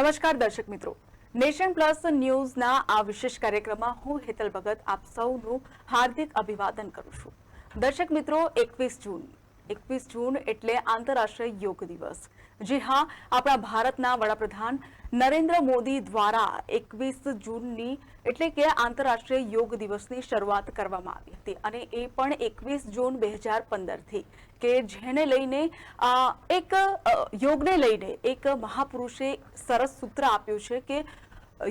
નમસ્કાર દર્શક મિત્રો, નેશન પ્લસ ન્યૂઝના આ વિશેષ કાર્યક્રમમાં હું હેતલ ભગત આપ સૌનું હાર્દિક અભિવાદન કરું છું. દર્શક મિત્રો, 21 જૂન એટલે આંતરરાષ્ટ્રીય યોગ દિવસ. જી હા, આપણા ભારતના વડાપ્રધાન નરેન્દ્ર મોદી દ્વારા 21 જૂનની એટલે કે આંતરરાષ્ટ્રીય યોગ દિવસની શરૂઆત કરવામાં આવી હતી અને એ પણ 21 જૂન 2015થી કે જેને લઈને યોગને લઈને એક મહાપુરુષે સરસ સૂત્ર આપ્યું છે કે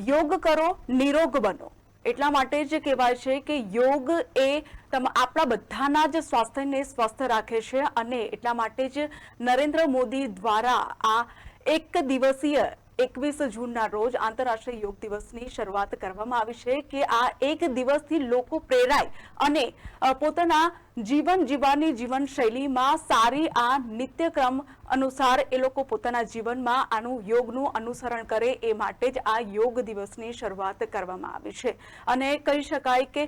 યોગ કરો, નિરોગ બનો. એટલા માટે જ કહેવાય છે કે યોગ એ આપણા બધાના જ સ્વાસ્થ્યને સ્વસ્થ રાખે છે અને એટલા માટે જ નરેન્દ્ર મોદી દ્વારા આ એક દિવસીય 21 જૂનના રોજ આંતરરાષ્ટ્રીય યોગ દિવસની શરૂઆત કરવામાં આવી છે કે આ એક દિવસથી લોકો પ્રેરાય અને પોતાના જીવન જીવવાની જીવનશૈલીમાં સારી આ નિત્યક્રમ અનુસાર એ લોકો પોતાના જીવનમાં આનું યોગનું અનુસરણ કરે એ માટે જ આ યોગ દિવસની શરૂઆત કરવામાં આવી છે. અને કહી શકાય કે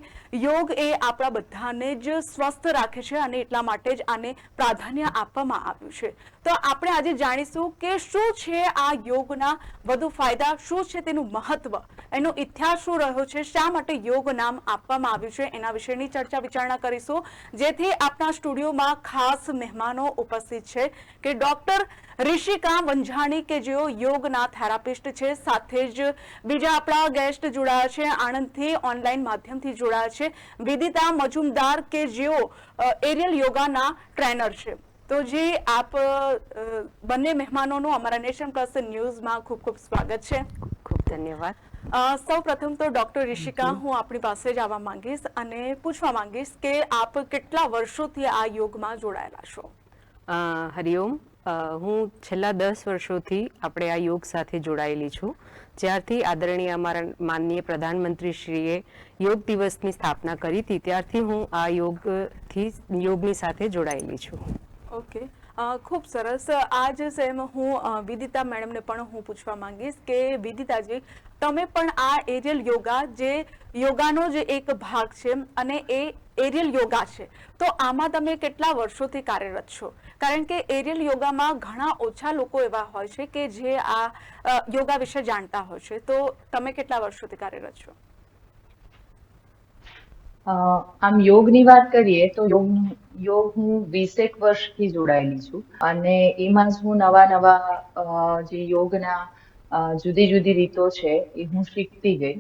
યોગ એ આપણા બધાને જ સ્વસ્થ રાખે છે અને એટલા માટે જ આને પ્રાધાન્ય આપવામાં આવ્યું છે. તો આપણે આજે જાણીશું કે શું છે આ યોગના વધુ ફાયદા, શું છે તેનું મહત્વ, એનો ઇતિહાસ શું રહ્યો છે, શા માટે યોગ નામ આપવામાં આવ્યું છે, એના વિશેની ચર્ચા વિચારણા કરીશું. જેથી આપણા સ્ટુડિયોમાં ખાસ મહેમાનો ઉપસ્થિત છે કે ડોક્ટર ઋષિકા વંજાણી કે જેઓ યોગના થેરાપિસ્ટ છે, સાથે જ બીજા આપણા ગેસ્ટ જોડાયા છે આણંદથી, ઓનલાઈન માધ્યમથી જોડાયા છે વિદિતા મજુમદાર કે જેઓ એરિયલ યોગાના ટ્રેનર છે. તો જી આપ બંને મહેમાનોનું અમારા નેશન પ્લસ ન્યૂઝમાં ખૂબ ખૂબ સ્વાગત છે. ખૂબ ધન્યવાદ. સૌ પ્રથમ તો ડોક્ટર ઋષિકા, હું આપણી પાસે જ આવવા માંગીશ અને પૂછવા માંગીશ કે આપ કેટલા વર્ષોથી આ યોગમાં જોડાયેલા છો? હરિઓમ. હું છેલ્લા 10 વર્ષોથી આપણે આ યોગ સાથે જોડાયેલી છું. જ્યારથી આદરણીય અમારા માનનીય પ્રધાનમંત્રીશ્રીએ યોગ દિવસની સ્થાપના કરી હતી ત્યારથી હું આ યોગની સાથે જોડાયેલી છું. ઓકે, ખૂબ સરસ. આજ સેમ હું વિદિતા મેડમને પણ હું પૂછવા માંગીશ કે વિદિતાજી, તમે પણ આ એરિયલ યોગા જે યોગાનો જ એક ભાગ છે અને એ એરિયલ યોગા છે, તો આમાં તમે કેટલા વર્ષોથી કાર્યરત છો? કારણ કે એરિયલ યોગામાં ઘણા ઓછા લોકો એવા હોય છે કે જે આ યોગા વિશે જાણતા હોય છે, તો તમે કેટલા વર્ષોથી કાર્યરત છો? આમ યોગની વાત કરીએ તો યોગ હું 20 વર્ષથી જોડાયેલી છું અને એમાં જ હું નવા જે યોગના જુદી જુદી રીતો છે એ હું શીખતી ગઈ.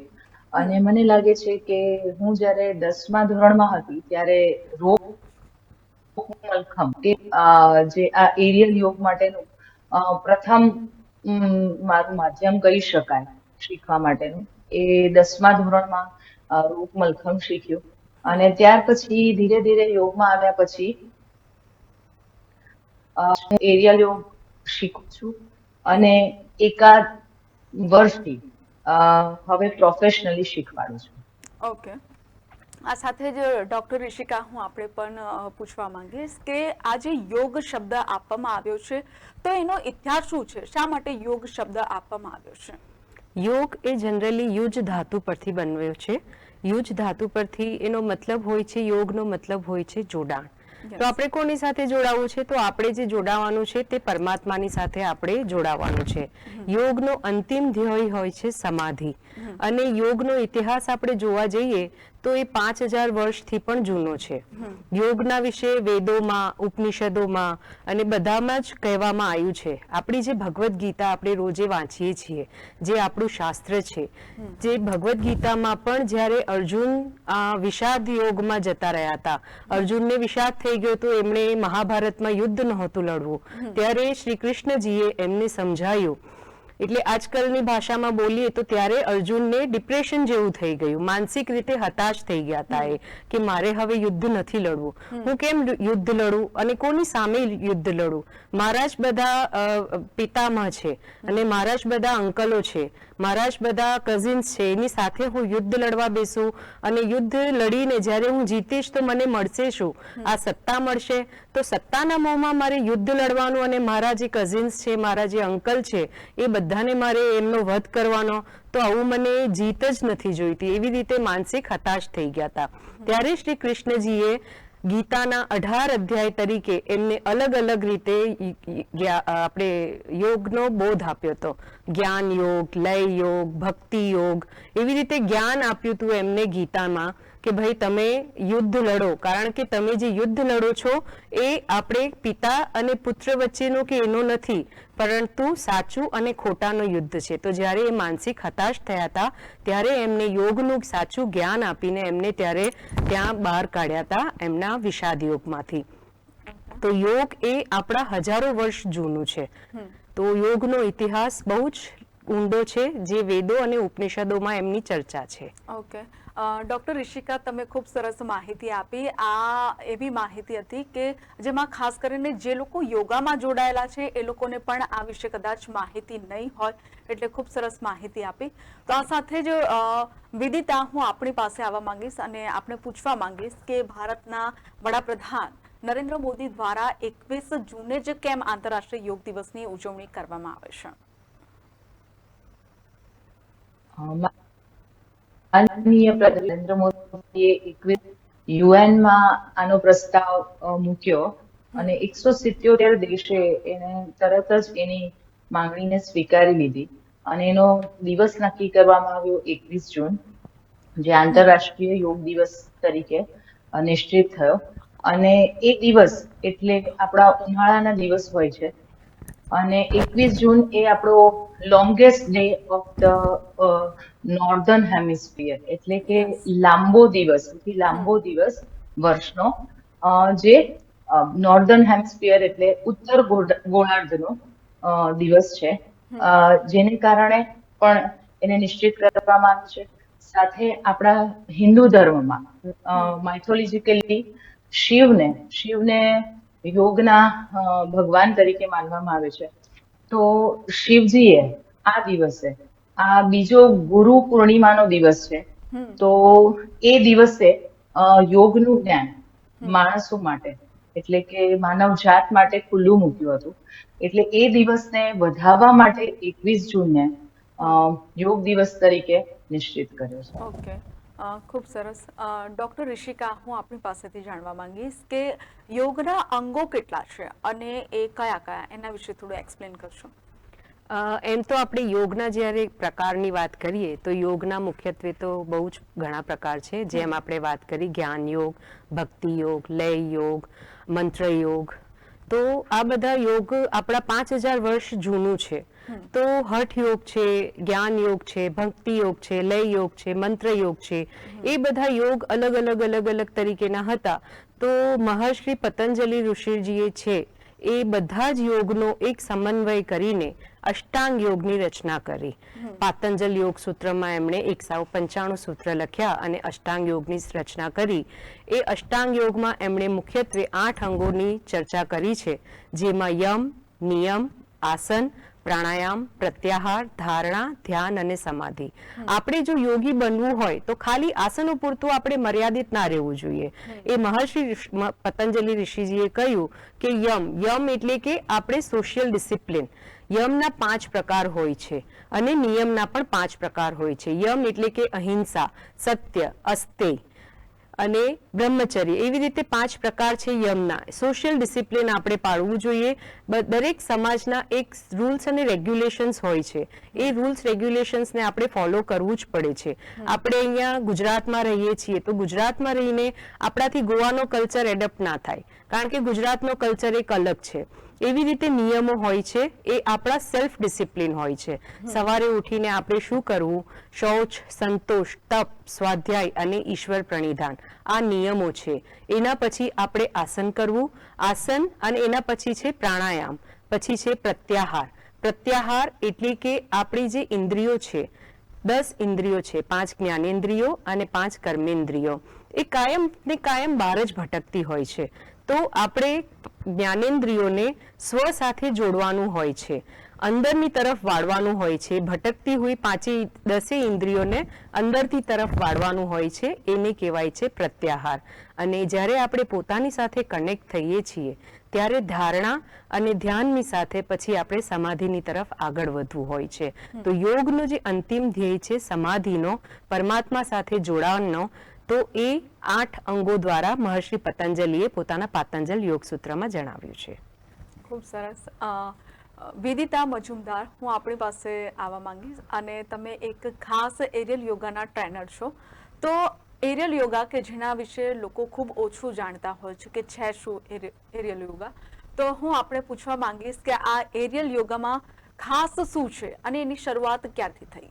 અને મને લાગે છે કે હું જ્યારે 10મા ધોરણમાં હતી ત્યારે રોગ મલખમ જે આ એરિયલ યોગ માટેનું પ્રથમ મારું માધ્યમ કહી શકાય શીખવા માટેનું, એ 10મા ધોરણમાં રોગ મલખમ શીખ્યું. અને ત્યાર પછી ધીરે ધીરે યોગમાં આવ્યા પછી એરિયલ યોગ શીખું છું અને એકાદ વર્ષથી હવે પ્રોફેશનલી શીખવાડું છું. ઓકે, આ સાથે જ ડોક્ટર ઋષિકા, હું આપણે પણ પૂછવા માંગીશ કે આ જે યોગ શબ્દ આપવામાં આવ્યો છે તો એનો ઇતિહાસ શું છે? શા માટે યોગ શબ્દ આપવામાં આવ્યો છે? યોગ એ જનરલી યુજ ધાતુ પરથી બન્યો છે. યુજ ધાતુ પરથી એનો મતલબ હોય છે, યોગનો મતલબ હોય છે જોડાણ. તો આપણે કોની સાથે જોડાવવું છે? તો આપણે જે જોડાવાનું છે તે પરમાત્માની સાથે આપણે જોડાવાનું છે. યોગનો અંતિમ ધ્યેય હોય છે સમાધિ. અને યોગનો ઇતિહાસ આપણે જોવા જઈએ તો એ 5000 વર્ષથી પણ જૂનો છે. યોગના વિશે વેદોમાં, ઉપનિષદોમાં અને બધામાં જ કહેવામાં આવ્યું છે. આપણી જે ભગવદ્ ગીતા આપણે રોજે વાંચીએ છીએ, જે આપણું શાસ્ત્ર છે, જે ભગવદ્ ગીતામાં પણ જ્યારે અર્જુન વિષાદ યોગમાં જતા રહ્યા હતા, અર્જુનને વિષાદ થઈ ગયો તો એમણે મહાભારતમાં યુદ્ધ નહોતું લડવું, ત્યારે શ્રી કૃષ્ણજીએ એમને સમજાયું. એટલે આજકાલની ભાષામાં બોલીએ તો ત્યારે અર્જુનને ડિપ્રેશન જેવું થઈ ગયું, માનસિક રીતે હતાશ થઈ ગયા હતા એ કે મારે હવે યુદ્ધ નથી લડવું, હું કેમ યુદ્ધ લડું અને કોની સામે યુદ્ધ લડું? મારા જ બધા પિતામહ છે અને મારા જ બધા અંકલો છે, મારા જ બધા કઝિન્સ છે, એની સાથે હું યુદ્ધ લડવા બેસું અને યુદ્ધ લડીને જ્યારે હું જીતીશ તો મને મળશે શું? આ સત્તા મળશે. તો સત્તાના મોહમાં મારે યુદ્ધ લડવાનું અને મારા જે કઝિન્સ છે, મારા જે અંકલ છે, એ બધાને મારે એમનો વધ કરવાનો, તો આવું મને જીત જ નથી જોઈતી. એવી રીતે માનસિક હતાશ થઈ ગયા હતા. ત્યારે શ્રી કૃષ્ણજીએ ગીતાના 18 અધ્યાય તરીકે એમને અલગ અલગ રીતે આપણે યોગનો બોધ આપ્યો હતો. જ્ઞાન યોગ, લય યોગ, ભક્તિ યોગ, એવી રીતે જ્ઞાન આપ્યું હતું એમને ગીતામાં કે ભાઈ તમે યુદ્ધ લડો, કારણ કે તમે જે યુદ્ધ લડો છો એ આપણે પિતા અને પુત્ર વચ્ચેનો કે એનો નથી, પરંતુ સાચું અને ખોટાનો યુદ્ધ છે. તો જ્યારે એ માનસિક હતાશ થયા હતા ત્યારે એમને યોગનું સાચું જ્ઞાન આપીને એમને ત્યારે ત્યાં બહાર કાઢ્યા હતા એમના વિષાદ યોગમાંથી. તો યોગ એ આપણા હજારો વર્ષ જૂનું છે. તો યોગનો ઇતિહાસ બહુ જ ઊંડો છે, જે વેદો અને ઉપનિષદોમાં એમની ચર્ચા છે. ઓકે, ડૉક્ટર ઋષિકા, તમે ખૂબ સરસ માહિતી આપી. આ એવી માહિતી હતી કે જેમાં ખાસ કરીને જે લોકો યોગામાં જોડાયેલા છે એ લોકોને પણ આ વિશે કદાચ માહિતી નહીં હોય, એટલે ખૂબ સરસ માહિતી આપી. તો આ સાથે જ વિદિતા, હું આપણી પાસે આવવા માંગીશ અને આપણે પૂછવા માંગીશ કે ભારતના વડાપ્રધાન નરેન્દ્ર મોદી દ્વારા 21 જૂને જ કેમ આંતરરાષ્ટ્રીય યોગ દિવસની ઉજવણી કરવામાં આવે છે? માનનીય પ્રધાન નરેન્દ્ર મોદીએ 21 યુએનમાં આનો પ્રસ્તાવ મૂક્યો અને 177 દેશે એને તરત જ એની માંગણીને સ્વીકારી લીધી અને એનો દિવસ નક્કી કરવામાં આવ્યો 21 જૂન, જે આંતરરાષ્ટ્રીય યોગ દિવસ તરીકે નિશ્ચિત થયો. અને એ દિવસ એટલે આપણા ઉનાળાના દિવસ હોય છે અને 21 જૂન એ આપણો longest day of the northern hemisphere, એટલે કે લાંબો દિવસ વર્ષનો, જે નોર્ધન હેમિસ્ફિયર એટલે ઉત્તર ગોળાર્ધનો દિવસ છે, જેને કારણે પણ એને નિશ્ચિત કરવામાં આવ્યું છે. સાથે આપણા હિન્દુ ધર્મમાં માઇથોલોજીકલી શિવને યોગના ભગવાન તરીકે માનવામાં આવે છે. તો શિવજીએ આ દિવસે, આ બીજો ગુરુ પૂર્ણિમાનો દિવસ છે, તો એ દિવસે યોગનું જ્ઞાન માણસો માટે, એટલે કે માનવ જાત માટે ખુલ્લું મૂક્યું હતું. એટલે એ દિવસને વધાવવા માટે 21 જૂનને યોગ દિવસ તરીકે નિશ્ચિત કર્યો છે. ઓકે, ખૂબ સરસ. ડૉક્ટર ઋષિકા, હું આપની પાસેથી જાણવા માંગીશ કે યોગના અંગો કેટલા છે અને એ કયા કયા, એના વિશે થોડું એક્સપ્લેન કરશો? એમ તો આપણે યોગના જ્યારે પ્રકારની વાત કરીએ તો યોગના મુખ્યત્વે તો બહુ જ ઘણા પ્રકાર છે. જેમ આપણે વાત કરી જ્ઞાન યોગ, ભક્તિ યોગ, લય યોગ, મંત્ર યોગ, તો આ બધા યોગ આપણા 5000 વર્ષ જૂનું છે. તો હઠ યોગ છે, જ્ઞાન યોગ છે, ભક્તિ યોગ છે, લય યોગ છે, મંત્ર યોગ છે, એ બધા યોગ અલગ અલગ તરીકેના હતા. તો મહર્ષિ પતંજલિ ઋષિજીએ છે એ બધા જ યોગનો એક સમન્વય કરીને અષ્ટાંગ યોગની રચના કરી. પાતંજલ યોગ સૂત્રમાં એમણે 195 સૂત્ર લખ્યા અને અષ્ટાંગ યોગની રચના કરી. એ અષ્ટાંગ યોગમાં એમણે મુખ્યત્વે 8 અંગોની ચર્ચા કરી છે, જેમાં યમ, નિયમ, આસન, પ્રાણાયામ, પ્રત્યાહાર, ધારણા, ધ્યાન અને સમાધિ. આપણે જો યોગી બનવું હોય તો ખાલી આસનો પૂરતું આપણે મર્યાદિત ના રહેવું જોઈએ. એ મહર્ષિ પતંજલિ ઋષિજીએ કહ્યું કે યમ એટલે કે આપણે સોશિયલ ડિસિપ્લિન. યમના 5 પ્રકાર હોય છે અને નિયમના પણ 5 પ્રકાર હોય છે. યમ એટલે કે અહિંસા, સત્ય, અસ્તેય અને બ્રહ્મચર્ય, એવી રીતે 5 પ્રકાર છે યમના. સોશિયલ ડિસિપ્લિન આપણે પાળવું જોઈએ. દરેક સમાજના એક રૂલ્સ અને રેગ્યુલેશન્સ હોય છે. એ રૂલ્સ રેગ્યુલેશન્સને આપણે ફોલો કરવું જ પડે છે. આપણે અહીંયા ગુજરાતમાં રહીએ છીએ તો ગુજરાતમાં રહીને આપણાથી ગોવાનો કલ્ચર એડપ્ટ ના થાય, કારણ કે ગુજરાતનો કલ્ચર એક અલગ છે. એવી રીતે નિયમો હોય છે, એ આપણા સેલ્ફ ડિસિપ્લિન હોય છે. સવારે ઉઠીને આપણે શું કરવું, શૌચ, સંતોષ, તપ, સ્વાધ્યાય અને ઈશ્વર પ્રણિધાન, આ નિયમો છે. એના પછી આપણે આસન કરવું, આસન, અને એના પછી છે પ્રાણાયામ, પછી છે પ્રત્યાહાર. પ્રત્યાહાર એટલે કે આપણી જે ઇન્દ્રિયો છે, 10 ઇન્દ્રિયો છે, 5 જ્ઞાનેન્દ્રિયો અને 5 કર્મેન્દ્રિયો, એ કાયમ ને કાયમ બહાર જ ભટકતી હોય છે. તો આપણે જ્ઞાનેન્દ્રિયોને સ્વ સાથે જોડવાનું હોય છે, અંદરની તરફ વાળવાનું હોય છે. ભટકતી હોય 5-10 ઇન્દ્રિયોને અંદરથી તરફ વાળવાનું હોય છે, એને કહેવાય છે પ્રત્યાહાર. અને જ્યારે આપણે પોતાની સાથે કનેક્ટ થઈએ છીએ ત્યારે ધારણા અને ધ્યાનની સાથે પછી આપણે સમાધિની તરફ આગળ વધવું હોય છે. તો યોગનો જે અંતિમ ધ્યેય છે સમાધિનો, પરમાત્મા સાથે જોડાવાનો, તો એ 8 અંગો દ્વારા મહર્ષિ પતંજલિએ પોતાના પાતંજલ યોગ સૂત્રમાં જણાવ્યું છે. ખૂબ સરસ. વિદિતા મજુમદાર, હું આપણી પાસે આવવા માંગીશ, અને તમે એક ખાસ એરિયલ યોગાના ટ્રેનર છો. તો એરિયલ યોગા કે જેના વિશે લોકો ખૂબ ઓછું જાણતા હોય છે કે છે શું એરિયલ યોગા, તો હું આપણે પૂછવા માંગીશ કે આ એરિયલ યોગામાં ખાસ શું છે અને એની શરૂઆત ક્યારથી થઈ?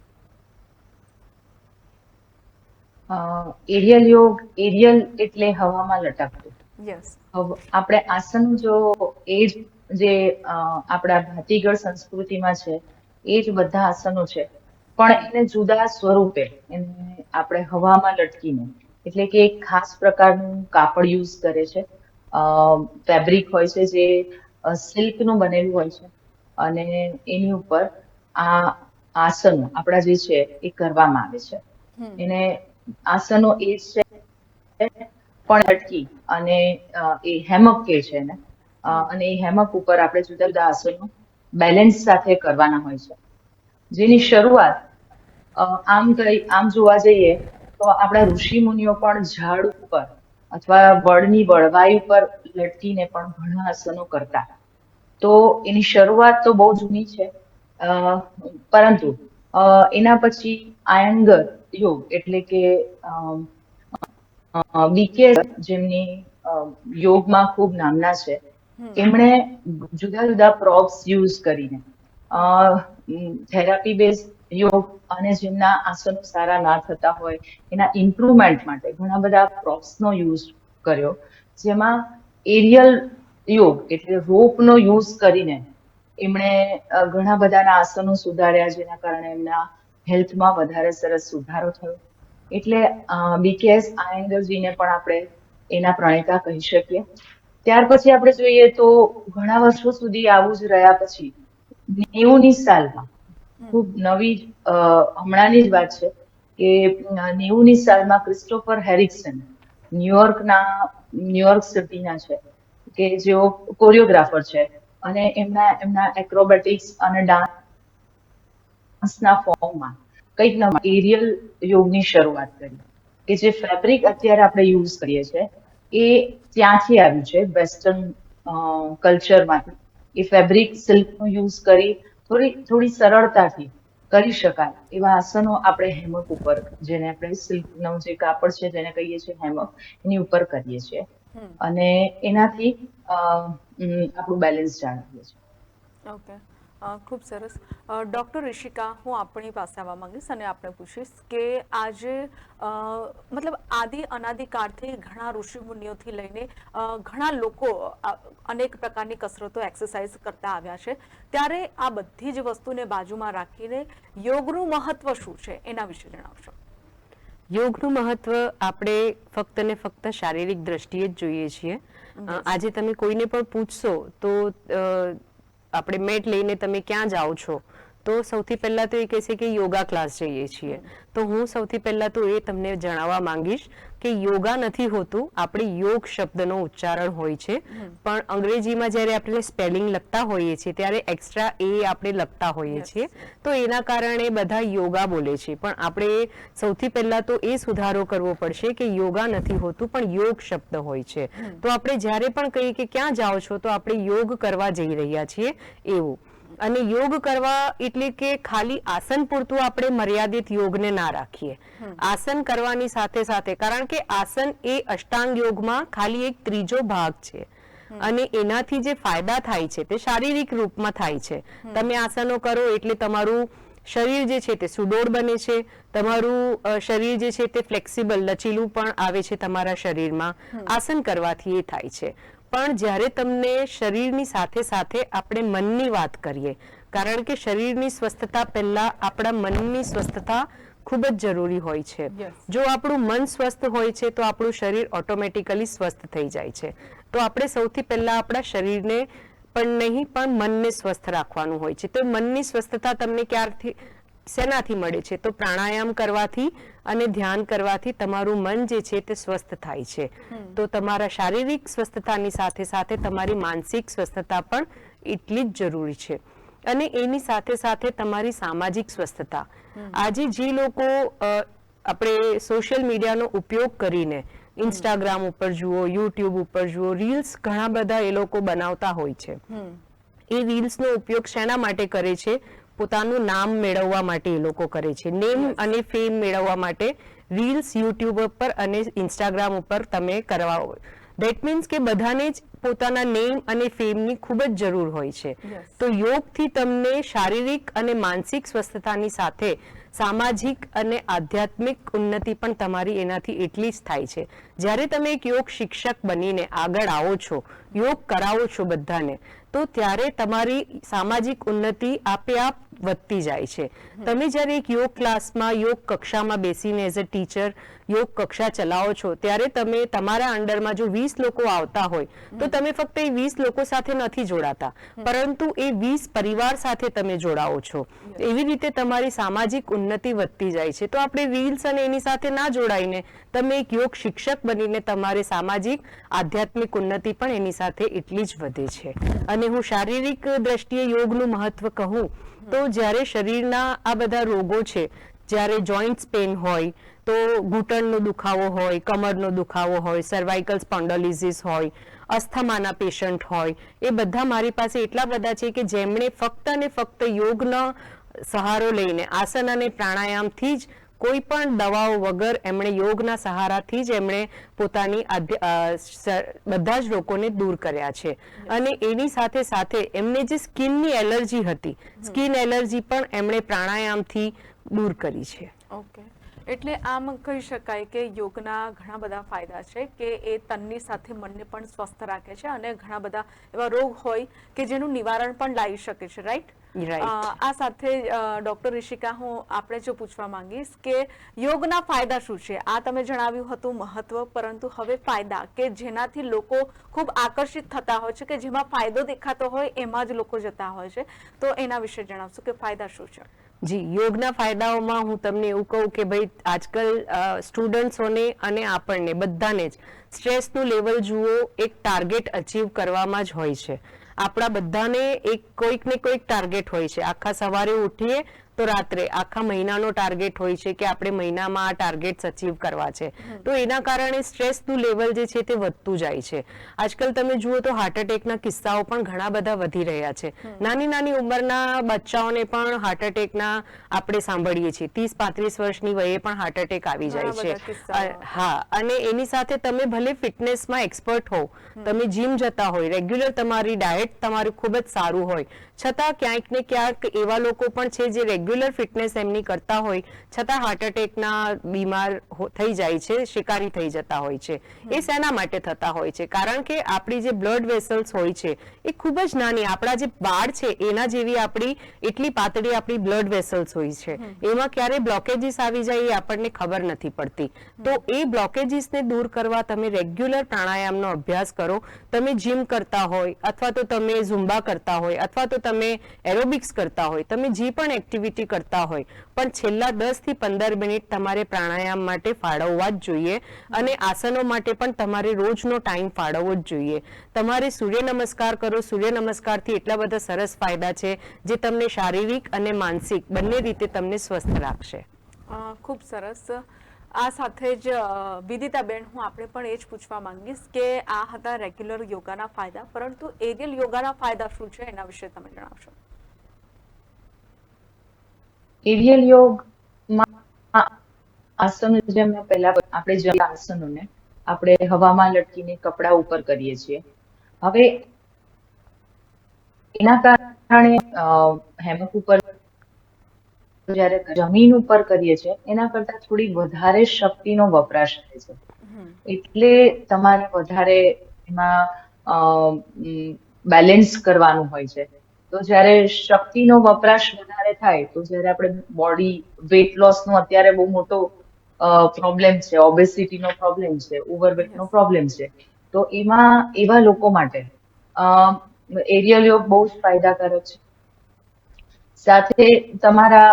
એરિયલ યોગ, એરિયલ એટલે હવામાં લટકતું. યસ. આપણે આસન જો એ જ જે આપણા ભાતીગળ સંસ્કૃતિમાં છે એ જ બધા આસનો છે, પણ એને જુદા સ્વરૂપે એને આપણે હવામાં લટકીને, એટલે કે એક ખાસ પ્રકારનું કાપડ યુઝ કરે છે, ફેબ્રિક હોય છે જે સિલ્કનું બનેલું હોય છે, અને એની ઉપર આ આસનો આપણા જે છે એ કરવામાં આવે છે. એને આસનો એ છે પણ લટકી અને એ હેમક કે છે ને, અને એ હેમક ઉપર આપણે જુદા જુદા આસનો બેલેન્સ સાથે કરવાના હોય છે, જેની શરૂઆત આમ જોવા જઈએ તો આપણા ઋષિ મુનિઓ પણ ઝાડ ઉપર અથવા વડની વળવાઈ ઉપર લટકીને પણ ઘણા આસનો કરતા. તો એની શરૂઆત તો બહુ જૂની છે, પરંતુ એના પછી આયંગર યોગ એટલે કે બીકે જેમની યોગમાં ખૂબ નામના છે, એમણે જુદા જુદા પ્રોપ્સ યુઝ કરીને થેરાપી બેઝ યોગ અને જેમના આસનો સારા ના થતા હોય એના ઇમ્પ્રુવમેન્ટ માટે ઘણા બધા પ્રોપ્સનો યુઝ કર્યો, જેમાં એરિયલ યોગ એટલે રોપનો યુઝ કરીને એમણે ઘણા બધાના આસનો સુધાર્યા, જેના કારણે એમના હેલ્થમાં વધારે સરસ સુધારો થયો. એટલે બીકેએસ આયંગરજીને પણ આપણે એના પ્રણેતા કહી શકીએ. ત્યાર પછી આપણે જોઈએ તો ઘણા વર્ષો સુધી આવું જ રહ્યા પછી 90ની સાલમાં ખૂબ નવી હમણાંની જ વાત છે કે 90ની સાલમાં ક્રિસ્ટોફર હેરિક્સન ન્યુયોર્ક સિટીના છે, કે જેઓ કોરિયોગ્રાફર છે, અને એમના એક્રોબેટિક્સ અને ડાન્સના ફોર્મમાં કંઈક નવા એરિયલ યોગની શરૂઆત કરી, કે જે ફેબ્રિક અત્યારે આપણે યુઝ કરીએ છીએ એ ત્યાંથી આવ્યું છે, વેસ્ટર્ન કલ્ચરમાંથી. એ ફેબ્રિક સિલ્કનો યુઝ કરી થોડી સરળતાથી કરી શકાય એવા આસનો આપણે હેમક ઉપર, જેને આપણે સિલ્કનું જે કાપડ છે જેને કહીએ છીએ હેમક, એની ઉપર કરીએ છીએ, અને એનાથી આપણું બેલેન્સ જાળવીએ છીએ. ઓકે, ખૂબ સરસ. ડૉક્ટર ઋષિકા, હું આપણી પાસે આવવા માંગીશ અને આપણે પૂછીશ કે આજે મતલબ અનાદિકાળથી ઘણા ઋષિમુનિઓથી લઈને ઘણા લોકો અનેક પ્રકારની કસરતો એક્સરસાઇઝ કરતા આવ્યા છે, ત્યારે આ બધી જ વસ્તુને બાજુમાં રાખીને યોગનું મહત્વ શું છે એના વિશે જણાવશો? યોગનું મહત્વ આપણે ફક્ત ને ફક્ત શારીરિક દ્રષ્ટિએ જ જોઈએ છીએ. આજે તમે કોઈને પણ પૂછશો તો આપણે મેટ લઈને તમે ક્યાં જાઓ છો, તો સૌથી પહેલા તો એ કહેશે કે યોગા ક્લાસ જઈએ છીએ. તો હું સૌથી પહેલા તો એ તમને જણાવવા માંગીશ કે યોગા નથી હોતું, આપણે યોગ શબ્દનો ઉચ્ચારણ હોય છે, પણ અંગ્રેજીમાં જ્યારે આપણે સ્પેલિંગ લખતા હોઈએ છીએ ત્યારે એક્સ્ટ્રા એ આપણે લખતા હોઈએ છીએ, તો એના કારણે બધા યોગા બોલે છે. પણ આપણે સૌથી પહેલા તો એ સુધારો કરવો પડશે કે યોગા નથી હોતું, પણ યોગ શબ્દ હોય છે. તો આપણે જ્યારે પણ કહીએ કે ક્યાં જાઓ છો, તો આપણે યોગ કરવા જઈ રહ્યા છીએ એવું. અને યોગ કરવા એટલે કે ખાલી આસન પૂરતું આપણે મર્યાદિત યોગને ના રાખીએ. આસન કરવાની સાથે સાથે, કારણ કે આસન એ અષ્ટાંગ યોગમાં ખાલી એક ત્રીજો ભાગ છે, અને એનાથી જે ફાયદા થાય છે તે શારીરિક રૂપમાં થાય છે. તમે આસનો કરો એટલે તમારું શરીર જે છે તે સુડોળ બને છે, તમારું શરીર જે છે તે ફ્લેક્સિબલ, લચીલું પણ આવે છે તમારા શરીરમાં. આસન કરવાથી એ થાય છે. પણ જ્યારે તમને શરીરની સાથે સાથે આપણે મનની વાત કરીએ, કારણ કે શરીરની સ્વસ્થતા પહેલા આપણા મનની સ્વસ્થતા ખૂબ જ જરૂરી હોય છે. જો આપણું મન સ્વસ્થ હોય છે તો આપણું શરીર ઓટોમેટિકલી સ્વસ્થ થઈ જાય છે. તો આપણે સૌથી પહેલા આપણા શરીરને પણ નહીં પણ મનને સ્વસ્થ રાખવાનું હોય છે. તો મનની સ્વસ્થતા તમને શેનાથી મળે છે? તો પ્રાણાયામ કરવાથી અને ધ્યાન કરવાથી તમારું મન જે છે તે સ્વસ્થ થાય છે. તો તમારા શારીરિક સ્વસ્થતાની સાથે સાથે તમારી માનસિક સ્વસ્થતા પણ એટલી જ જરૂરી છે. અને એની સાથે સાથે તમારી સામાજિક સ્વસ્થતા. આજે જે લોકો આપણે સોશિયલ મીડિયાનો ઉપયોગ કરીને ઇન્સ્ટાગ્રામ ઉપર જુઓ, યુટ્યુબ ઉપર જુઓ, રીલ્સ ઘણા બધા એ લોકો બનાવતા હોય છે. એ રીલ્સનો ઉપયોગ શેના માટે કરે છે? પોતાનું નામ મેળવવા માટે એ લોકો કરે છે. નેમ અને ફેમ મેળવવા માટે રીલ્સ યુટ્યુબ ઉપર અને ઇન્સ્ટાગ્રામ ઉપર તમે કરવા. દેટ મીન્સ કે બધાને જ પોતાના નેમ અને ફેમની ખૂબ જ જરૂર હોય છે. તો યોગથી તમને શારીરિક અને માનસિક સ્વસ્થતાની સાથે સામાજિક અને આધ્યાત્મિક ઉન્નતિ પણ તમારી એનાથી એટલી જ થાય છે. જ્યારે તમે એક યોગ શિક્ષક બનીને આગળ આવો છો, યોગ કરાવો છો બધાને, તો ત્યારે તમારી સામાજિક ઉન્નતિ આપે આપ વધતી જાય છે. તમે જ્યારે એક યોગ ક્લાસમાં, યોગ કક્ષામાં બેસીને એઝ અ ટીચર યોગ કક્ષા ચલાવો છો, ત્યારે તમે તમારા અંડરમાં જો 20 લોકો આવતા હોય તો તમે ફક્ત એ 20 લોકો સાથે નથી જોડાતા, પરંતુ એ 20 પરિવાર સાથે તમે જોડાઓ છો. એવી રીતે તમારી સામાજિક ઉન્નતિ વધતી જાય છે. તો આપણે રીલ્સ અને એની સાથે ના જોડાઈને તમે એક યોગ શિક્ષક બનીને તમારે સામાજિક આધ્યાત્મિક ઉન્નતિ પણ એની સાથે એટલી જ વધે છે. અને હું શારીરિક દ્રષ્ટિએ યોગનું મહત્વ કહું તો જ્યારે શરીરના આ બધા રોગો છે, જ્યારે જોઈન્ટ્સ પેન હોય, તો ઘૂંટણનો દુખાવો હોય, કમરનો દુખાવો હોય, સર્વાઇકલ સ્પોન્ડોલિસિસ હોય, અસ્થમાના પેશન્ટ હોય, એ બધા મારી પાસે એટલા બધા છે કે જેમણે ફક્ત અને ફક્ત યોગનો સહારો લઈને, આસન અને પ્રાણાયામથી જ, કોઈ પણ દવાઓ વગર એમણે યોગના સહારાથી જ એમણે પોતાની બધા જ રોગોને દૂર કર્યા છે. અને એની સાથે સાથે એમને જે સ્કિનની એલર્જી હતી, સ્કિન એલર્જી પણ એમણે પ્રાણાયામથી દૂર કરી છે. ઓકે, એટલે આમ કહી શકાય કે યોગના ઘણા બધા ફાયદા છે કે એ તનની સાથે મનને પણ સ્વસ્થ રાખે છે અને ઘણા બધા એવા રોગ હોય કે જેનું નિવારણ પણ લાવી શકે છે. રાઈટ? આ સાથે ડોક્ટર ઋષિકા, હું આપણે જો પૂછવા માંગીશ કે યોગના ફાયદા શું છે? આ તમે જણાવ્યું હતું મહત્વ, પરંતુ હવે ફાયદા કે જેનાથી લોકો ખૂબ આકર્ષિત થતા હોય છે, કે જેમાં ફાયદો દેખાતો હોય એમાં જ લોકો જતા હોય છે, તો એના વિશે જણાવશો કે ફાયદા શું છે? જી, યોગના ફાયદાઓમાં હું તમને એવું કહું કે ભાઈ આજકાલ સ્ટુડન્ટ્સોને અને આપણને બધાને જ સ્ટ્રેસનું લેવલ જુઓ, એક ટાર્ગેટ અચીવ કરવામાં જ હોય છે. આપણા બધાને એક કોઈક ને કોઈક ટાર્ગેટ હોય છે. આખા સવારે ઉઠીએ તો રાત્રે આખા મહિનાનો ટાર્ગેટ હોય છે કે આપણે મહિનામાં આ ટાર્ગેટ્સ અચીવ કરવા છે. તો એના કારણે સ્ટ્રેસનું લેવલ જે છે તે વધતું જાય છે. આજકાલ તમે જુઓ તો હાર્ટ એટેકના કિસ્સાઓ પણ ઘણા બધા વધી રહ્યા છે. નાની નાની ઉંમરના બચ્ચાઓને પણ હાર્ટ એટેકના આપણે સાંભળીએ છીએ. 30-35 વર્ષની વયે પણ હાર્ટ એટેક આવી જાય છે. હા, અને એની સાથે તમે ભલે ફિટનેસમાં એક્સપર્ટ હો, તમે જીમ જતા હોય, રેગ્યુલર તમારી ડાયટ તમારું ખૂબ જ સારું હોય, છતાં ક્યાંક ને ક્યાંક એવા લોકો પણ છે જે રેગ્યુલર ફિટનેસ એમની કરતા હોય છતાં હાર્ટ એટેકના બીમાર થઈ જાય છે, શિકારી થઈ જતા હોય છે. એ શેના માટે થતા હોય છે? કારણ કે આપણી જે બ્લડ વેસલ્સ હોય છે એ ખૂબ જ નાની, આપણા જે બાળ છે એના જેવી આપણી એટલી પાતળી આપણી બ્લડ વેસલ્સ હોય છે. એમાં ક્યારે બ્લોકેજીસ આવી જાય એ આપણને ખબર નથી પડતી. તો એ બ્લોકેજીસને દૂર કરવા તમે રેગ્યુલર પ્રાણાયામનો અભ્યાસ કરો. તમે જીમ કરતા હોય, અથવા તો તમે ઝુંબા કરતા હોય, અથવા તો તમે એરોબિક્સ કરતા હોય, તમે જે પણ એક્ટિવિટી કરતા હોય, પણ છેલ્લા 10 થી 15 મિનિટ તમારે પ્રાણાયામ માટે ફાળવવા જ જોઈએ. અને આસનો માટે પણ તમારે રોજનો ટાઈમ ફાળવવો જ જોઈએ. તમારે સૂર્ય નમસ્કાર કરો. સૂર્ય નમસ્કારથી એટલા બધા સરસ ફાયદા છે જે તમને શારીરિક અને માનસિક બંને રીતે તમને સ્વસ્થ રાખશે. ખૂબ સરસ. આ સાથે જ વિદિતાબેન, હું આપણે પણ એ જ પૂછવા માંગીશ કે આ હતા રેગ્યુલર યોગાના ફાયદા, પરંતુ એરિયલ યોગાના ફાયદા શું છે એના વિશે તમે જણાવશો? એરિયલ યોગમાં આસનો, જેમ મેં પહેલા આપણે જે આસનોને આપણે હવામાં લટકીને કપડા ઉપર કરીએ છીએ, હવે એના કારણે હેમક ઉપર જ્યારે જમીન ઉપર કરીએ છીએ એના કરતા થોડી વધારે શક્તિનો વપરાશ થાય છે. એટલે તમારે વધારે એમાં બેલેન્સ કરવાનું હોય છે. તો જ્યારે શક્તિનો વપરાશ વધારે થાય, તો જ્યારે આપણે બોડી વેટ લોસનો અત્યારે બહુ મોટો પ્રોબ્લેમ છે, ઓબેસિટીનો પ્રોબ્લેમ છે, ઓવરવેટનો પ્રોબ્લેમ છે, તો એમાં એવા લોકો માટે એરિયલ યોગ બહુ જ ફાયદાકારક છે. સાથે તમારા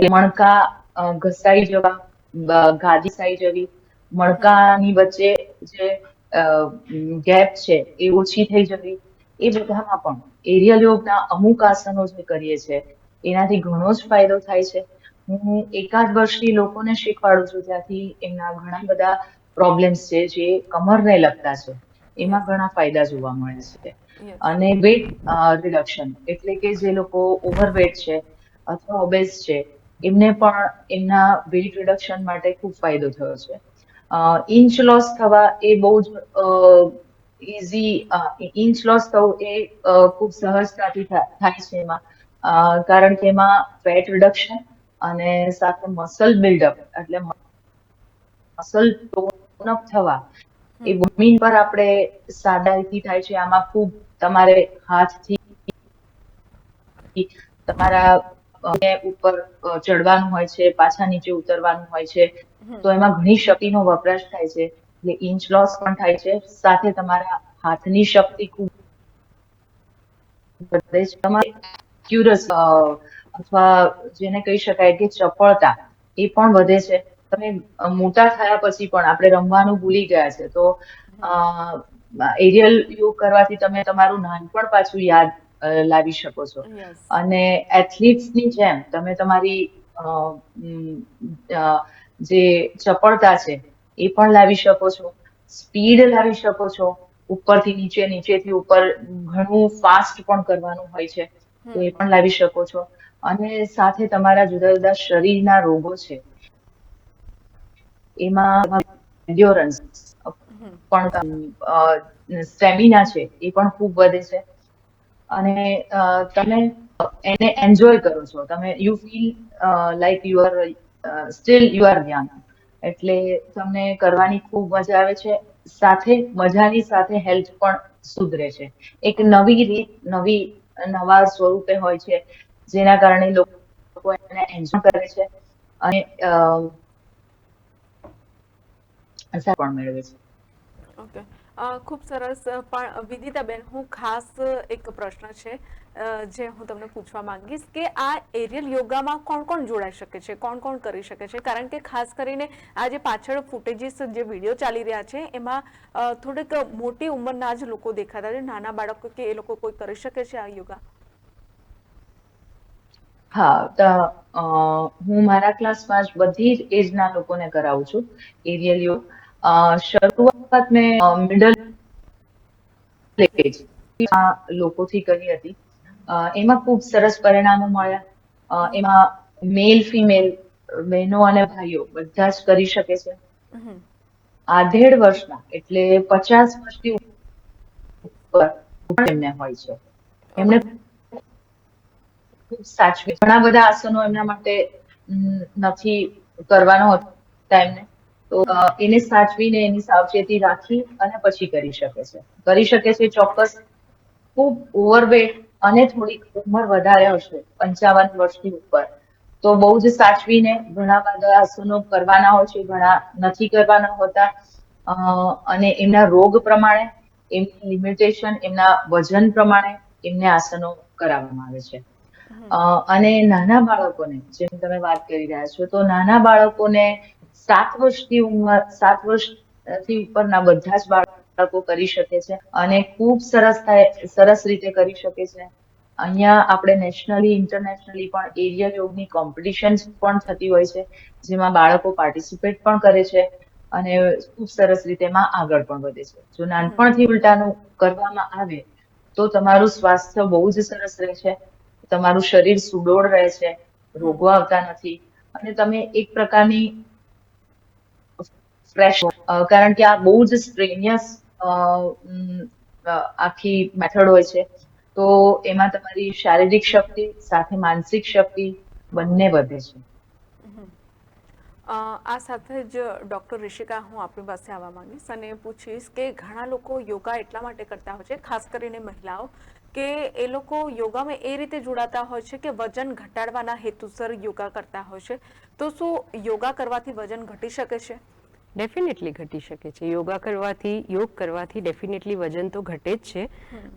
મણકા ઘસાઈ જવા, ગાદી ઘસાઈ જવી, મણકાની વચ્ચે જે ગેપ છે એ ઓછી થઈ જવી, એ બધામાં પણ એરિયલ યોગના અમુક આસનો જે કરીએ છીએ એનાથી ઘણો જ ફાયદો થાય છે. હું એકાદ વર્ષથી લોકોને શીખવાડું છું, ત્યાંથી એમના ઘણા બધા પ્રોબ્લેમ્સ છે જે કમરને લગતા છે, એમાં ઘણા ફાયદા જોવા મળે છે. યસ. અને વેટ રિડક્શન એટલે કે જે લોકો ઓવરવેટ છે અથવા ઓબેસ છે, એમને પણ એમના વેટ રિડક્શન માટે ખૂબ ફાયદો થયો છે. ઇંચ લોસ થવા એ બહુ જ ઇંચ લોસ થવું એ ખૂબ સહજતાથી થાય છે એમાં, કારણ કે એમાં ફેટ રિડક્શન અને સાથે મસલ બિલ્ડઅપ એટલે મસલ ટોન અપ થવા એ જમીન પર આપણે સાદાઈથી થાય છે. આમાં ખૂબ તમારે હાથથી તમારા ઉપર ચડવાનું હોય છે, પાછા નીચે ઉતરવાનું હોય છે, તો એમાં ઘણી શક્તિનો વપરાશ થાય છે. એટલે ઇંચ લોસ પણ થાય છે, સાથે તમારા હાથની શક્તિ ખૂબ વધે છે. તમારી ક્યુરસ અથવા જેને કહી શકાય કે ચપળતા એ પણ વધે છે. તમે મોટા થયા પછી પણ આપણે રમવાનું ભૂલી ગયા છે, તો એરિયલ યોગ કરવાથી તમે તમારું નાનપણ પાછું યાદ લાવી શકો છો. યસ. અને એથ્લીટ્સની જેમ તમે તમારી જે ચપળતા છે એ પણ લાવી શકો છો, સ્પીડ લાવી શકો છો. ઉપરથી નીચે, નીચેથી ઉપર ઘણું ફાસ્ટ પણ કરવાનું હોય છે, તો એ પણ લાવી શકો છો. અને સાથે તમારા જુદા જુદા શરીરના રોગો છે એમાં એન્ડ્યોરન્સ પણ સ્ટેમિના છે એ પણ ખૂબ વધે છે. અને તમે એને એન્જોય કરો છો, તમે you feel like you are still you are young, એટલે તમને કરવાની ખૂબ મજા આવે છે. સાથે મજાની સાથે હેલ્થ પણ સુધરે છે. એક નવી રીત, નવા સ્વરૂપે હોય છે, જેના કારણે લોકો એને એન્જોય કરે છે અને પણ મેળવે છે. ઓકે. ખૂબ સરસ. પણ વિદિતાબેન, હું ખાસ એક પ્રશ્ન છે જે હું તમને પૂછવા માંગીશ કે આ એરિયલ યોગામાં કોણ કોણ જોડાઈ શકે છે, કોણ કોણ કરી શકે છે? કારણ કે ખાસ કરીને આ જે પાછળ ફૂટેજીસ જે વિડીયો ચાલી રહ્યા છે એમાં થોડીક મોટી ઉંમરના જ લોકો દેખાતા છે, નાના બાળકો કે એ લોકો કોઈ કરી શકે છે આ યોગા? હા, હું મારા ક્લાસમાં જ બધી જ એજના લોકોને કરાવું છું એરિયલ યોગ. શરૂઆત મેં મિડલ એજ લોકોથી કરી હતી. એમાં ખૂબ સરસ પરિણામો મળ્યા. એમાં મેલ ફિમેલ બહેનો અને ભાઈઓ બધા જ કરી શકે છે. આધેડ વર્ષના એટલે 50 વર્ષથી ઉપર એમને હોય છે. એમને ખૂબ સાચવી, ઘણા બધા આસનો એમના માટે નથી કરવાનો હોતા એમને, તો એને સાચવીને એની સાવચેતી રાખી અને પછી કરી શકે છે ચોક્કસ. ખૂબ ઓવરવેટ અને થોડીક ઉંમર વધારે હશે, 55 વર્ષની ઉપર, તો બહુ જ સાચવીને ઘણા બધા આસનો કરવાના હોય છે, ઘણા નથી કરવાના હોતા. અને એમના રોગ પ્રમાણે, એમની લિમિટેશન, એમના વજન પ્રમાણે એમને આસનો કરાવવામાં આવે છે. અને નાના બાળકોને, જેમ તમે વાત કરી રહ્યા છો, તો નાના બાળકોને 7 વર્ષથી ઉપરના બધા જ બાળકો કરી શકે છે અને ખૂબ સરસ રીતે કરી શકે છે. અહીંયા આપણે નેશનલી, ઇન્ટરનેશનલી પણ એરિયલ યોગની કોમ્પિટિશન્સ પણ થતી હોય છે, જેમાં બાળકો પાર્ટિસિપેટ પણ કરે છે અને ખૂબ સરસ રીતે એમાં આગળ પણ વધે છે. જો નાનપણથી ઉલટાનું કરવામાં આવે તો તમારું સ્વાસ્થ્ય બહુ જ સરસ રહે છે, તમારું શરીર સુડોળ રહે છે, રોગો આવતા નથી અને તમે એક પ્રકારની ફ્રેશ, કારણ કે આ બહુ જ સ્ટ્રેનિયસ આખી મેથડ હોય છે, તો એમાં તમારી શારીરિક શક્તિ સાથે માનસિક શક્તિ બંને વધે છે. આ સાથે જ ડૉક્ટર ઋષિકા, હું આપણી પાસે આવવા માંગીશ અને પૂછીશ કે ઘણા લોકો યોગા એટલા માટે કરતા હોય છે, ખાસ કરીને મહિલાઓ, કે એ લોકો યોગામાં એ રીતે જોડાતા હોય છે કે વજન ઘટાડવાના હેતુસર યોગા કરતા હોય છે. તો શું યોગા કરવાથી વજન ઘટી શકે છે? ડેફિનેટલી ઘટી શકે છે. યોગ કરવાથી ડેફિનેટલી વજન તો ઘટે જ છે,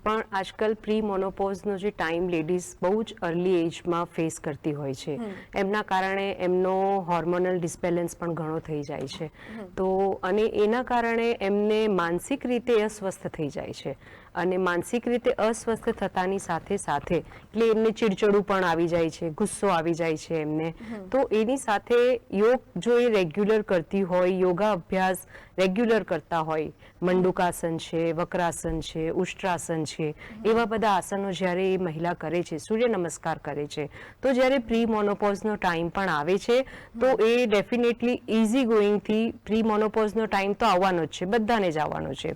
પણ આજકાલ પ્રી મોનોપોઝનો જે ટાઈમ લેડીઝ બહુ જ અર્લી એજમાં ફેસ કરતી હોય છે, એમના કારણે એમનો હોર્મોનલ ડિસબેલેન્સ પણ ઘણો થઈ જાય છે. તો અને એના કારણે એમને માનસિક રીતે અસ્વસ્થ થઈ જાય છે. અને માનસિક રીતે અસ્વસ્થ થતાની સાથે સાથે એટલે એમને ચીડચડું પણ આવી જાય છે, ગુસ્સો આવી જાય છે એમને. તો એની સાથે યોગ જો એ રેગ્યુલર કરતી હોય, યોગા અભ્યાસ રેગ્યુલર કરતા હોય, મંડુકાસન છે, વક્રાસન છે, ઉષ્ટ્રાસન છે, એવા બધા આસનો જ્યારે એ મહિલા કરે છે, સૂર્ય નમસ્કાર કરે છે, તો જ્યારે પ્રી મોનોપોઝનો ટાઈમ પણ આવે છે તો એ ડેફિનેટલી ઇઝી ગોઈંગથી પ્રી મોનોપોઝનો ટાઈમ તો આવવાનો જ છે, બધાને જ આવવાનો છે,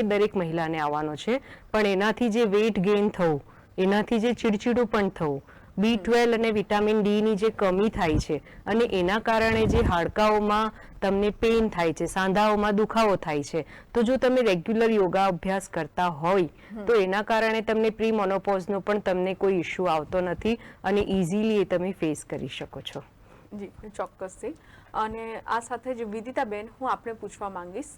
દરેક મહિલાને આવવાનો છે. પણ એનાથી જે વેઇટ ગેઇન થવું, એનાથી જે ચીડચીડું પણ થવું, B12 અને વિટામિન ડી ની જે કમી થાય છે અને એના કારણે જે હાડકાઓમાં તમને પેઇન થાય છે, સાંધાઓમાં દુખાવો થાય છે, તો જો તમે રેગ્યુલર યોગા અભ્યાસ કરતા હોય તો એના કારણે તમને પ્રી મોનોપોઝનો પણ તમને કોઈ ઇશ્યુ આવતો નથી અને ઇઝીલી એ તમે ફેસ કરી શકો છો. જી ચોક્કસથી. અને આ સાથે જ વિદિતાબેન, હું આપણે પૂછવા માંગીશ.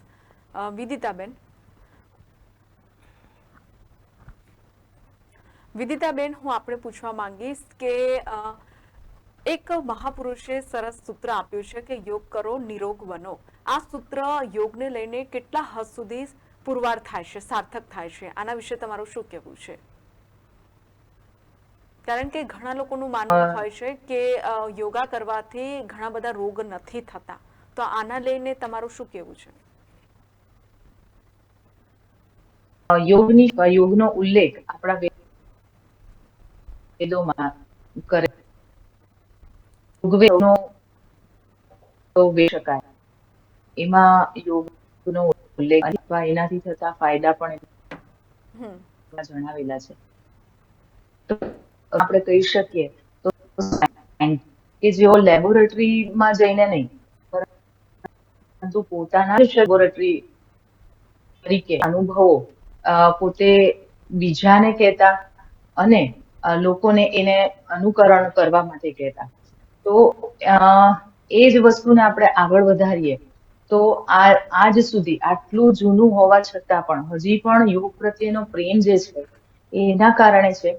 વિદિતાબેન, હું આપણે પૂછવા માંગીશ કે એક મહાપુરુષે સરસ સૂત્ર આપ્યું છે કે યોગ કરો, નિરોગ બનો. આ સૂત્ર યોગને લઈને કેટલા હદ સુધી પુરવાર થાય છે, સાર્થક થાય છે? આના વિશે તમારું શું કહેવું છે? કારણ કે ઘણા લોકોનું માનવું હોય છે કે યોગા કરવાથી ઘણા બધા રોગ નથી થતા, તો આના લઈને તમારું શું કહેવું છે? યોગનો ઉલ્લેખ આપણા વેદોમાં કરે. ઋગ્વેદનો શકાય એમાં યોગનો ઉલ્લેખ અથવા એનાથી થતા ફાયદા પણ જણાવેલા છે. તો આપણે કહી શકીએ તો કે જેઓ લેબોરેટરીમાં જઈને નહીં, પરંતુ પોતાના લેબોરેટરી તરીકે અનુભવો પોતે બીજાને કહેતા અને લોકોને એને અનુકરણ કરવા માટે કહેતા. તો એ જ વસ્તુને આપણે આગળ વધારીએ તો આજ સુધી આટલું જૂનું હોવા છતાં પણ હજી પણ યોગ પ્રત્યેનો પ્રેમ જે છે એના કારણે છે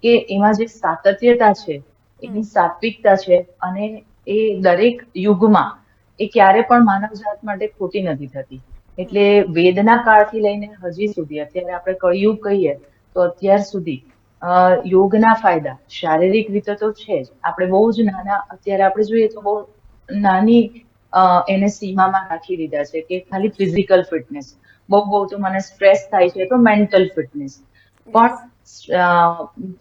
કે એમાં જે સાતત્યતા છે, એની સાત્વિકતા છે અને એ દરેક યુગમાં એ ક્યારે પણ માનવજાત માટે ખોટી નથી થતી. એટલે વેદના કાળથી લઈને હજી સુધી, અત્યારે આપણે કળિયુગ કહીએ તો અત્યાર સુધી યોગના ફાયદા શારીરિક રીતે તો છે જ. આપણે બહુ જ નાના, અત્યારે આપણે જોઈએ તો બહુ નાની એને સીમામાં રાખી દીધા છે કે ખાલી ફિઝિકલ ફિટનેસ, બહુ તો મને સ્ટ્રેસ થાય છે તો મેન્ટલ ફિટનેસ. પણ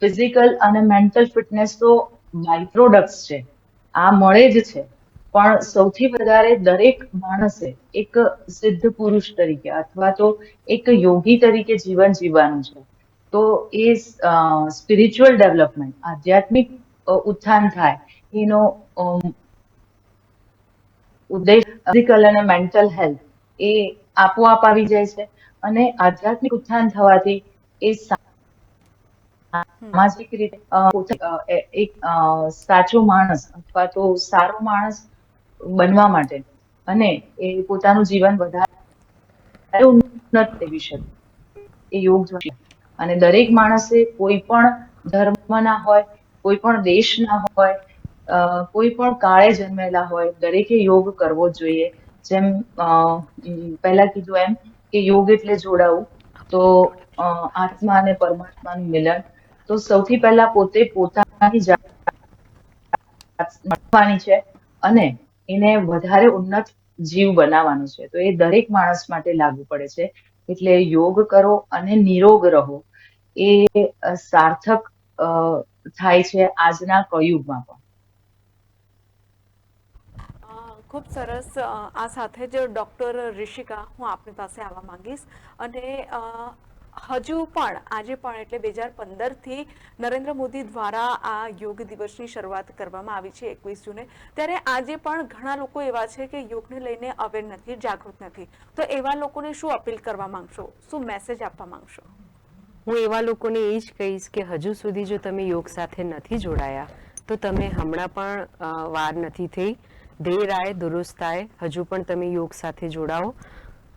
ફિઝિકલ અને મેન્ટલ ફિટનેસ તો બાય પ્રોડક્ટ્સ છે, આ મળે જ છે. પણ સૌથી વધારે દરેક માણસે એક સિદ્ધ પુરુષ તરીકે અથવા તો એક યોગી તરીકે જીવન જીવવાનું છે. તો એ સ્પિરિચ્યુઅલ ડેવલપમેન્ટ, આધ્યાત્મિક ઉત્થાન થાય એનો ઉદ્દેશ ફિઝિકલ અને મેન્ટલ હેલ્થ એ આપોઆપ આવી જાય છે. અને આધ્યાત્મિક ઉત્થાન થવાથી એ સામાજિક રીતે એક સાચો માણસ અથવા તો સારો માણસ બનવા માટે અને એ પોતાનું જીવન વધારે ઉન્નત કરી શકે એ યોગ દ્વારા. અને દરેક માણસે કોઈ પણ ધર્મના હોય, કોઈ પણ દેશના હોય, કોઈ પણ કાળે જન્મેલા હોય, દરેકે યોગ કરવો જોઈએ. જેમ પહેલા કીધું એમ કે યોગ એટલે જોડાવું, તો આત્મા અને પરમાત્માનું મિલન. તો સૌથી પહેલા પોતે પોતાની જાતની છે અને એને વધારે ઉન્નત જીવ બનાવવાનું છે. તો એ દરેક માણસ માટે લાગુ પડે છે. એટલે યોગ કરો અને નિરોગ રહો એ સાર્થક થાય છે આજના કળિયુગમાં પણ. ખૂબ સરસ. આ સાથે જ ડૉક્ટર ઋષિકા, હું આપની પાસે આવવા માંગીશ. અને હજુ પણ આજે પણ એટલે 2015થી નરેન્દ્ર મોદી દ્વારા આ યોગ દિવસની શરૂઆત કરવામાં આવી છે 21 જૂને. ત્યારે આજે પણ ઘણા લોકો એવા છે કે યોગને લઈને અવેર નથી, જાગૃત નથી. તો એવા લોકોને શું અપીલ કરવા માંગશો, શું મેસેજ આપવા માંગશો? હું એવા લોકોને એ જ કહીશ કે હજુ સુધી જો તમે યોગ સાથે નથી જોડાયા તો તમે હમણાં પણ વાર નથી થઈ. દેર આય દુરુસ્ત આય, હજુ પણ તમે યોગ સાથે જોડાઓ.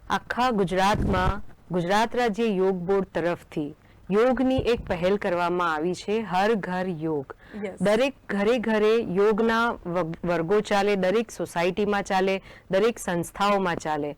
આખા ગુજરાતમાં ગુજરાત રાજ્ય યોગ બોર્ડ તરફથી યોગની એક પહેલ કરવામાં આવી છે, હર ઘર યોગ. Yes. દરેક ઘરે ઘરે યોગના વર્ગો ચાલે, દરેક સોસાયટીમાં ચાલે, દરેક સંસ્થાઓમાં ચાલે.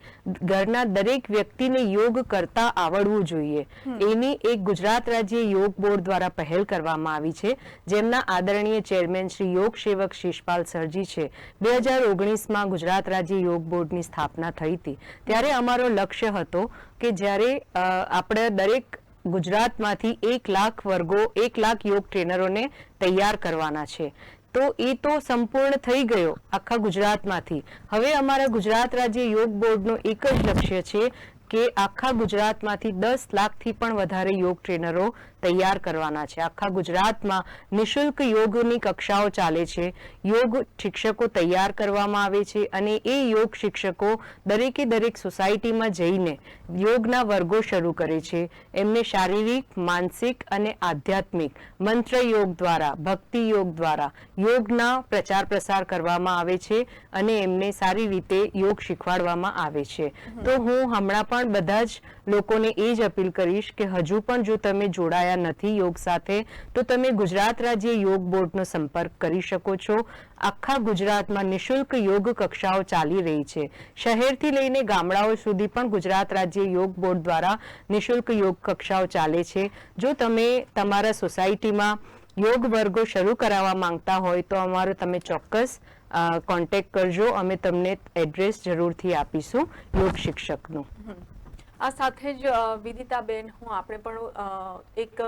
ઘરના દરેક વ્યક્તિને યોગ કરતા આવડવું જોઈએ. એની એક ગુજરાત રાજ્ય યોગ બોર્ડ દ્વારા પહેલ કરવામાં આવી છે, જેમના આદરણીય ચેરમેન શ્રી યોગ સેવક શિષપાલ સરજી છે. 2019માં ગુજરાત રાજ્ય યોગ બોર્ડની સ્થાપના થઈ હતી. ત્યારે અમારો લક્ષ્ય હતો કે જ્યારે આપણે દરેક ગુજરાતમાંથી 1 લાખ વર્ગો, 1 લાખ યોગ ટ્રેનરોને તૈયાર કરવાના છે. તો એ તો સંપૂર્ણ થઈ ગયો આખા ગુજરાતમાંથી. હવે અમારા ગુજરાત રાજ્ય યોગ બોર્ડનો એક જ લક્ષ્ય છે કે આખા ગુજરાતમાંથી 10 લાખથી પણ વધારે યોગ ટ્રેનરો તૈયાર કરવાના છે. આખા ગુજરાતમાં નિઃશુલ્ક યોગની કક્ષાઓ ચાલે છે, યોગ શિક્ષકો તૈયાર કરવામાં આવે છે અને એ યોગ શિક્ષકો દરેકે દરેક સોસાયટીમાં જઈને યોગના વર્ગો શરૂ કરે છે. એમને શારીરિક, માનસિક અને આધ્યાત્મિક મંત્ર યોગ દ્વારા, ભક્તિ યોગ દ્વારા યોગના પ્રચાર પ્રસાર કરવામાં આવે છે અને એમને સારી રીતે યોગ શીખવાડવામાં આવે છે. તો હું હમણાં પણ બધા જ લોકોને એ જ અપીલ કરીશ કે હજુ પણ જો તમે જોડાયા નથી યોગ સાથે, તો તમે ગુજરાત રાજ્ય યોગ બોર્ડનો સંપર્ક કરી શકો છો. આખા ગુજરાતમાં નિઃશુલ્ક યોગ કક્ષાઓ ચાલી રહી છે. શહેરથી લઈને ગામડાઓ સુધી પણ ગુજરાત રાજ્ય યોગ બોર્ડ દ્વારા નિઃશુલ્ક યોગ કક્ષાઓ ચાલે છે. જો તમે તમારા સોસાયટીમાં યોગ વર્ગો શરૂ કરાવવા માંગતા હોય તો અમારો તમે ચોક્કસ કોન્ટેક્ટ કરજો. અમે તમને એડ્રેસ જરૂરથી આપીશું યોગ શિક્ષકનું. આ સાથે જ વિદિતાબેન, હું આપણે પણ એક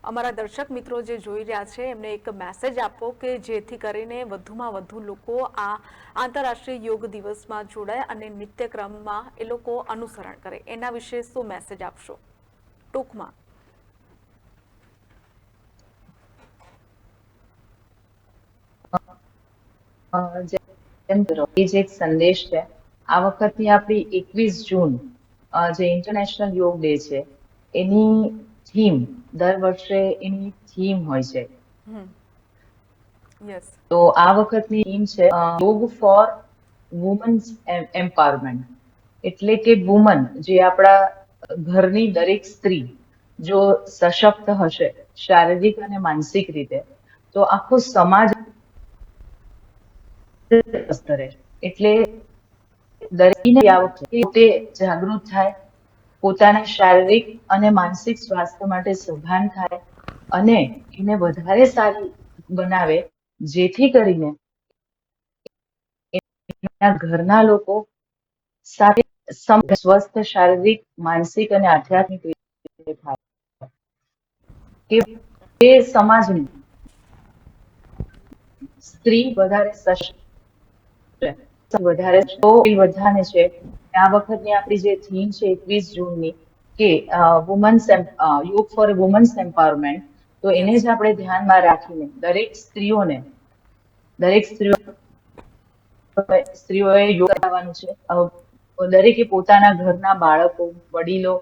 અમારા દર્શક મિત્રો જે જોઈ રહ્યા છે એમને એક મેસેજ આપો કે જેથી કરીને વધુમાં વધુ લોકો આ આંતરરાષ્ટ્રીય યોગ દિવસમાં જોડાય અને નિત્યક્રમમાં એ લોકો અનુસરણ કરે. એના વિશે શું મેસેજ આપશો ટૂંકમાં? એ જ એક સંદેશ છે. આ વખતની આપણી 21 જૂન જે ઇન્ટરનેશનલ યોગ ડે છે, એની થીમ દર વર્ષે એની થીમ હોય છે. યસ. તો આ વખતની થીમ છે યોગ ફોર વુમન્સ એમ્પાવરમેન્ટ. એટલે કે વુમન, જે આપણા ઘરની દરેક સ્ત્રી જો સશક્ત હશે શારીરિક અને માનસિક રીતે, તો આખો સમાજ સ્તરે, એટલે દરેકને આ વખતે પોતે જાગૃત થાય, પોતાના શારીરિક અને માનસિક સ્વાસ્થ્ય માટે સભાન થાય અને એને વધારે સારી બનાવે, જેથી કરીને એના ઘરના લોકો સાથે સ્વસ્થ શારીરિક, માનસિક અને આધ્યાત્મિક રીતે થાય કે તે સમાજની સ્ત્રી વધારે સશક્ત, વધારે વધારે છે. આ વખતની આપણી જે થીમ છે 21 જૂનની કે યોગ ફોર વુમન્સ એમ્પાવરમેન્ટ, તો એને જ આપણે ધ્યાનમાં રાખીને દરેક સ્ત્રીઓએ યોગ કરવાનું છે. દરેકે પોતાના ઘરના બાળકો, વડીલો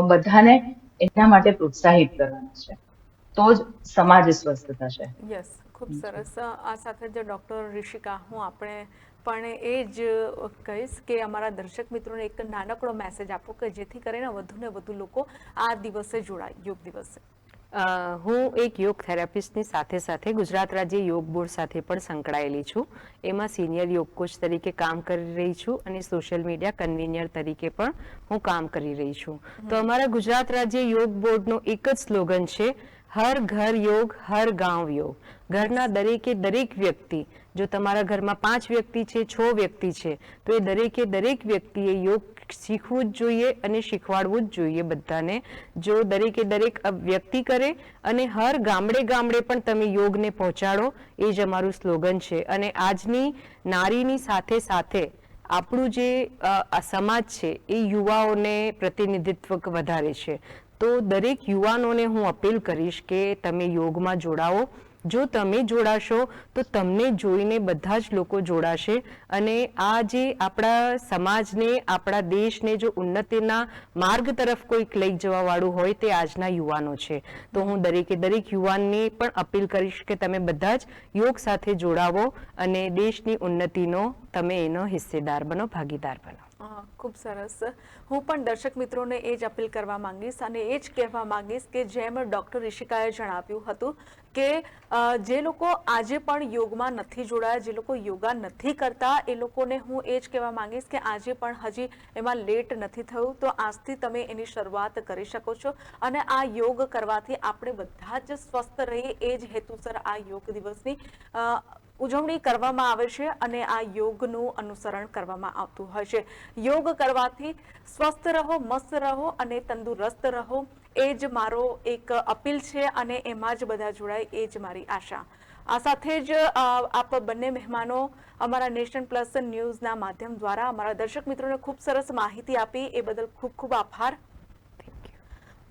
બધાને એના માટે પ્રોત્સાહિત કરવાના છે. તો જ સમાજ સ્વસ્થ થશે. યસ, ખૂબ સરસ. આ સાથે જ ડૉક્ટર ઋષિકા, હું આપણે પણ એ જ કહીશ કે અમારા દર્શક મિત્રોને એક નાનકડો મેસેજ આપો કે જેથી કરીને વધુને વધુ લોકો આ દિવસે જોડાય, યોગ દિવસે. હું એક યોગ થેરાપિસ્ટની સાથે સાથે ગુજરાત રાજ્ય યોગ બોર્ડ સાથે પણ સંકળાયેલી છું. એમાં સિનિયર યોગ કોચ તરીકે કામ કરી રહી છું અને સોશિયલ મીડિયા કન્વીનર તરીકે પણ હું કામ કરી રહી છું. તો અમારા ગુજરાત રાજ્ય યોગ બોર્ડનો એક જ સ્લોગન છે, હર ઘર યોગ, હર ગાંવ યોગ. ઘરના દરેકે દરેક વ્યક્તિ, જો તમારા ઘરમાં 5 વ્યક્તિ છે, 6 વ્યક્તિ છે, તો એ દરેકે દરેક વ્યક્તિએ યોગ શીખવું જ જોઈએ અને શીખવાડવું જ જોઈએ બધાને. જો દરેકે દરેક વ્યક્તિ કરે અને હર ગામડે ગામડે પણ તમે યોગને પહોંચાડો, એ જ અમારું સ્લોગન છે. અને આજની નારીની સાથે સાથે આપણું જે સમાજ છે એ યુવાઓને પ્રતિનિધિત્વ વધારે છે. તો દરેક યુવાનોને હું અપીલ કરીશ કે તમે યોગમાં જોડાઓ. જો તમે જોડાશો તો તમને જોઈને બધા જ લોકો જોડાશે અને આ જે આપણા સમાજને, આપણા દેશને જો ઉન્નતિના માર્ગ તરફ કોઈક લઈ જવા વાળું હોય તે આજના યુવાનો છે. તો હું દરેકે દરેક યુવાનને પણ અપીલ કરીશ કે તમે બધા જ યોગ સાથે જોડાવો અને દેશની ઉન્નતિનો તમે એનો હિસ્સેદાર બનો, ભાગીદાર બનો. ખૂબ સરસ. હું પણ દર્શક મિત્રોને એ જ અપીલ કરવા માંગીશ અને એ જ કહેવા માંગીશ કે જેમ ડૉક્ટર ઋષિકાએ જણાવ્યું હતું કે જે લોકો આજે પણ યોગમાં નથી જોડાયા, જે લોકો યોગા નથી કરતા, એ લોકોને હું એ જ કહેવા માંગીશ કે આજે પણ હજી એમાં લેટ નથી થયું, તો આજથી તમે એની શરૂઆત કરી શકો છો. અને આ યોગ કરવાથી આપણે બધા જ સ્વસ્થ રહીએ, એ જ હેતુસર આ યોગ દિવસની ઉજવણી કરવામાં આવે છે અને આ યોગનું અનુસરણ કરવામાં આવતું હોય છે. યોગ કરવાથી સ્વસ્થ રહો, મસ્ત રહો અને તંદુરસ્ત રહો, એ જ મારો એક અપીલ છે અને એમાં જ બધા જોડાય, એ જ મારી આશા. આ સાથે જ આપ બંને મહેમાનો અમારા નેશન પ્લસ ન્યૂઝના માધ્યમ દ્વારા અમારા દર્શક મિત્રોને ખૂબ સરસ માહિતી આપી, એ બદલ ખૂબ ખૂબ આભાર.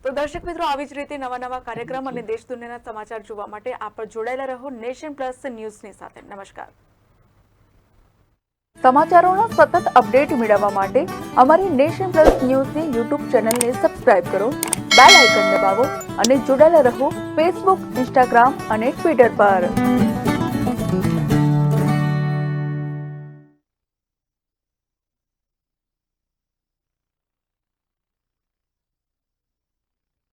તો દર્શક મિત્રો, આવી જ રીતે નવા કાર્યક્રમ અને દેશ દુનિયાના સમાચાર જોવા માટે આપ જોડાયેલા રહો નેશન પ્લસ ન્યૂઝની સાથે. નમસ્કાર. સમાચારોનો સતત અપડેટ મેળવવા માટે અમારી નેશન પ્લસ ન્યૂઝની યુટ્યુબ ચેનલને સબસ્ક્રાઇબ કરો, બેલ આઇકન દબાવો અને જોડાયેલા રહો ફેસબુક, ઇન્સ્ટાગ્રામ અને ટ્વિટર પર.